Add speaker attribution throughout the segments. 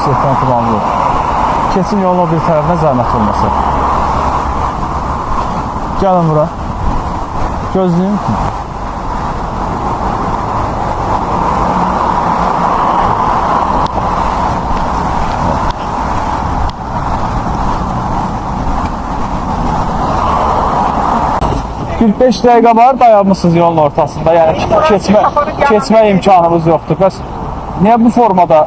Speaker 1: velosipeddən kullanılır. Keçin yolun o bir tərəfinə zəhmət olmasa. Gəlin bura. Gözlüyüm. 45 dəqiqə var dayanmışsınız yolun ortasında. Yəni keçmə imkanımız yoxdur. Bəs niyə bu formada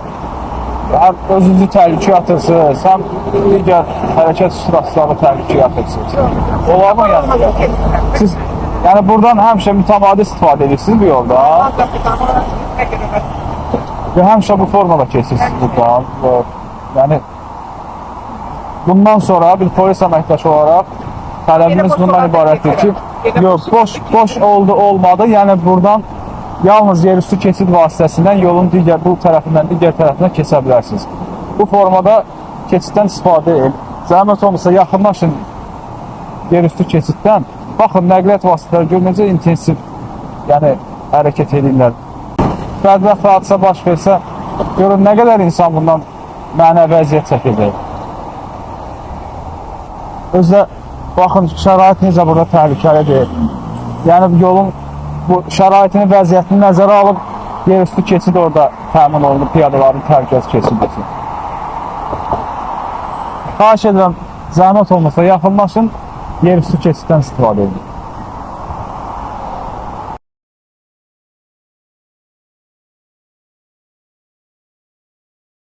Speaker 1: özünüzü təhlükəyə atırsınız? Həm digər hərəkət iştirakçılarını təhlükəyə atırsınız. Olar mı yəni? Siz yəni buradan həmişə mütəmadi istifadə edirsiniz bu yolda. Və həmişə bu formada keçirsiniz buradan. Yəni bundan sonra bir polis əməkdaşı olaraq tələbimiz bundan ibarətdir ki, yox, boş olmadı. Yəni buradan yalnız yerüstü keçid vasitəsindən yolun bu tərəfindən digər tərəfinə keçə bilərsiniz. Bu formada keçiddən istifadə edin. Zəhmət olmasa yaxınlaşın yerüstü keçiddən. Baxın, nəqliyyat vasitələri gör necə intensiv hərəkət edirlər. Bədbəxt hadisə baş versə, görün nə qədər insan bundan mənəvi əziyyət çəkəcək. Özdə baxın, şərait necə burada təhlükəlidir. Yəni yolun bu şəraitini, vəziyyətini nəzərə alıb yerüstü keçid orada təmin olunub, piyadaların təhlükəsiz keçid. Xahiş edirəm, zəhmət olmasa yaxınlaşın, yerüstü keçiddən istifadə edin.